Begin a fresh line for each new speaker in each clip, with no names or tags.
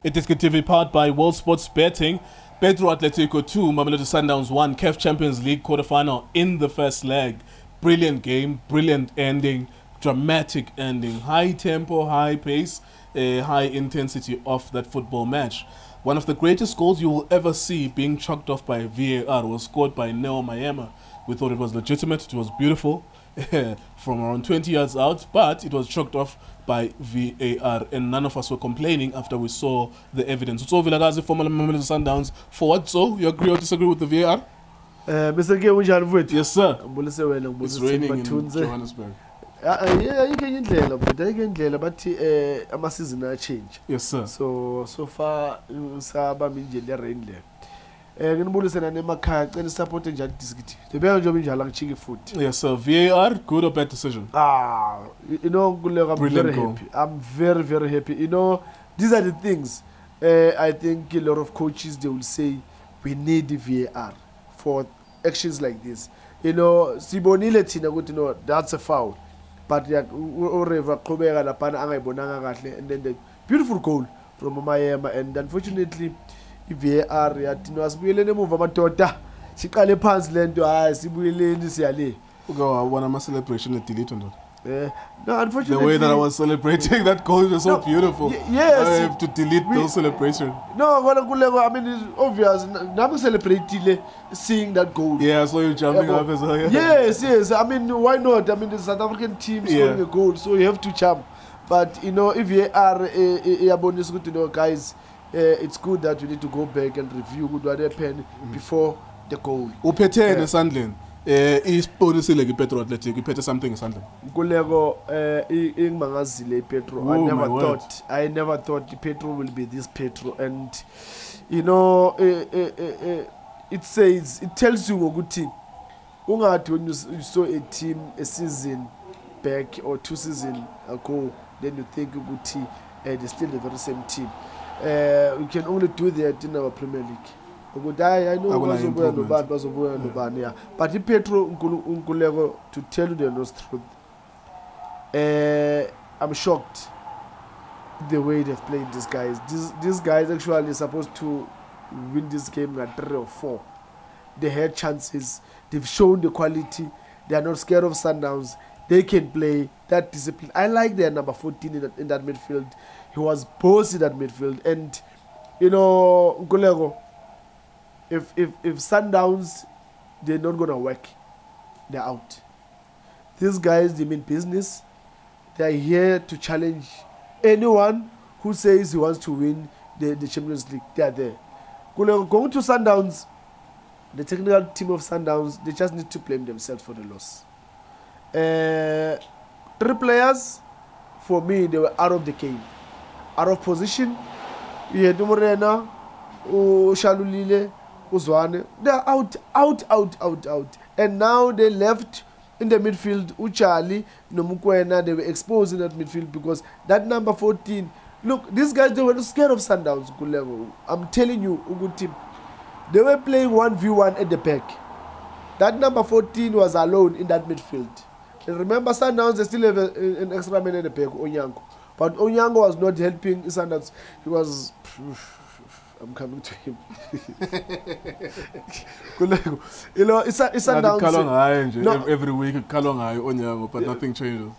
iDiskiTV powered by World Sports Betting. Petro Atletico 2, Mamelodi Sundowns 1, CAF Champions League quarterfinal in the first leg. Brilliant game, brilliant ending, dramatic ending, high tempo, high pace, high intensity of that football match. One of the greatest goals you will ever see being chalked off by VAR was scored by Neo Mayema. We thought it was legitimate, it was beautiful from around 20 yards out, but it was chalked off by VAR, and none of us were complaining after we saw the evidence. Tso Vilakazi, former Mamelodi Sundowns. For what, so? You agree or disagree with the VAR?
Mr. K, yes, sir.
It's raining in Johannesburg.
Yeah, you can get but a season change.
Yes, sir.
So far, Saba Minja rain there. And Bulletin and Emma and supporting iDiskiTV. The Belgium in Jalang Chigi food.
Yes, sir. VAR, good or bad decision?
You know, I'm very happy. I'm very, very happy. You know, these are the things. I think a lot of coaches, they will say, we need the VAR for actions like this. You know, Sibonile Tina, you know, that's a foul. But and then the beautiful goal from Mayema, and unfortunately, VAR was really move about Tota. She called a pants land to us.
Go one of my celebration at delete on
that. No, unfortunately,
the way that I was celebrating that goal was so beautiful.
Yes,
I have to delete those celebrations.
No, I mean, it's obvious. Now celebrating seeing that goal.
Yeah, so you're jumping up as well.
Yes. I mean, why not? I mean, the South African team scoring a goal, so you have to jump. But you know, if you are a bonus, good to know, guys. It's good that we need to go back and review what happened before the goal.
Upete in Sandlin. Is bonus like Petro Atletico. You pete something in Sandlin.
Golego in Mangazile Petro. I never thought the Petro will be this Petro. And you know, it tells you a good team. When you saw a team a season back or 2 seasons ago, then you think a good team, they're still the very same team. We can only do that in our Premier League. I know but the Petro Unkulego, to tell you the honest truth, I'm shocked the way they've played these guys. These guys actually supposed to win this game at 3 or 4. They had chances. They've shown the quality. They are not scared of Sundowns. They can play that discipline. I like their number 14 in that midfield. He was bossy in that midfield. And, you know, Nkulego, if Sundowns, they're not going to work, they're out. These guys, they mean business. They're here to challenge anyone who says he wants to win the Champions League. They're there. Nkulego, going to Sundowns, the technical team of Sundowns, they just need to blame themselves for the loss. 3 players, for me, they were out of the game. Out of position. We had Morena, Shalulile, Uzwane. They are out. And now they left in the midfield. Uchali, Nomukwena, they were exposed in that midfield because that number 14. Look, these guys, they were scared of Sundowns. I'm telling you, a good team. They were playing 1v1 at the back. That number 14 was alone in that midfield. And remember, Sundowns, they still have an extra man at the back, Onyango. But Onyango was not helping Sundowns. He was... I'm coming to him. You know, it's Sundowns.
No. Every week, Kalongai, Onyango, but nothing changes.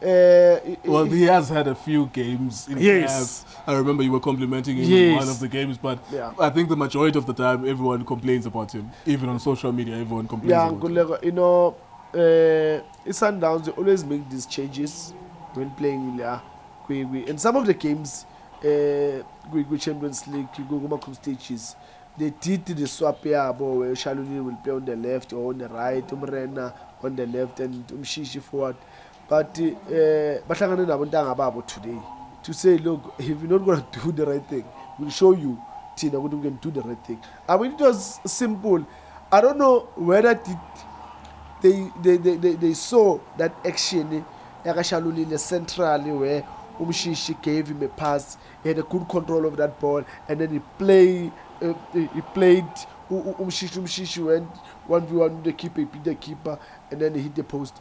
Well, he has had a few games in CAF. I remember you were complimenting him in one of the games, but I think the majority of the time, everyone complains about him. Even on social media, everyone complains about him.
You know, Sundowns, they always make these changes when playing in there. In some of the games, Champions League, go stages, they did the swap here, where Shaluni will play on the left or on the right, Umrena on the left and Umshishi forward. But today, to say, look, if you're not going to do the right thing, we'll show you, Tina, we can do the right thing. I mean, it was simple. I don't know whether they saw that action, Shaluni centrally where Umshishi gave him a pass. He had a good control of that ball, and then he played Umshishi went 1v1 the keeper, beat the keeper, and then he hit the post.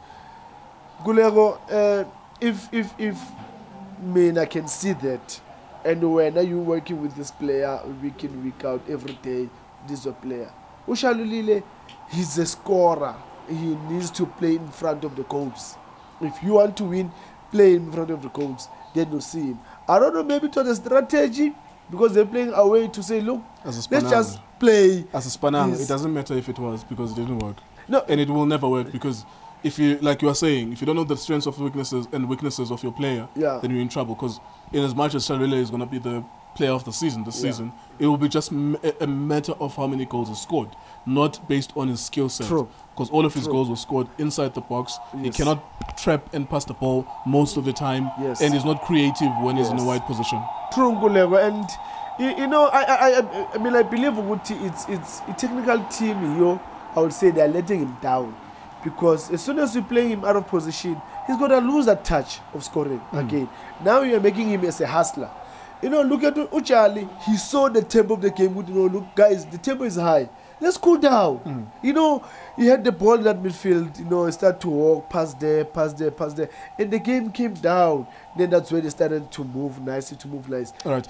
Gulego, if I can see that, and when are you working with this player week in, week out, every day, this is a player. Ushalulile, he's a scorer. He needs to play in front of the goals. If you want to win, play in front of the goals. Then you'll see him. I don't know, maybe to the strategy, because they're playing away to say, look, let's just play.
As a Spanang, it doesn't matter if it was, because it didn't work.
No.
And it will never work, because if you, like you are saying, if you don't know the strengths of weaknesses of your player, then you're in trouble. Because in as much as Shalule is going to be the player of the season this season, it will be just a matter of how many goals he scored, not based on his skill set.
True.
Because all of his goals were scored inside the box. He cannot trap and pass the ball most of the time, and he's not creative when he's in a wide position.
True, Ngulego. And you know, I mean, I believe it's a technical team here. I would say they are letting him down, because as soon as you play him out of position, he's going to lose that touch of scoring again. Now you are making him as a hustler. You know, look at Uchali. He saw the tempo of the game. You know, look, guys, the tempo is high. Let's cool down. You know, he had the ball in that midfield. You know, he started to walk, pass there, and the game came down. Then that's when they started to move nicely, All
right.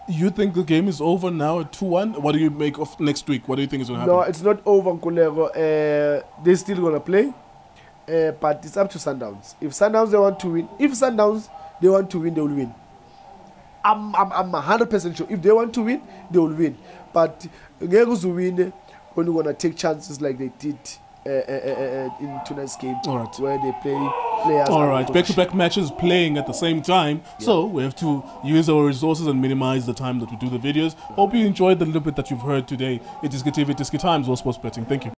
You think the game is over now at 2-1? What do you make of next week? What do you think is going to happen?
No, it's not over, Nkulego. They're still going to play, but it's up to Sundowns. If Sundowns they want to win, they will win. I'm 100% sure. If they want to win, they will win. But Ngegus will win when you want to take chances like they did in tonight's game, where they play players.
All right, back-to-back matches playing at the same time. So we have to use our resources and minimize the time that we do the videos. Hope you enjoyed the little bit that you've heard today. It is iDiskiTV, iDiskiTimes, World Sports Betting. Thank you.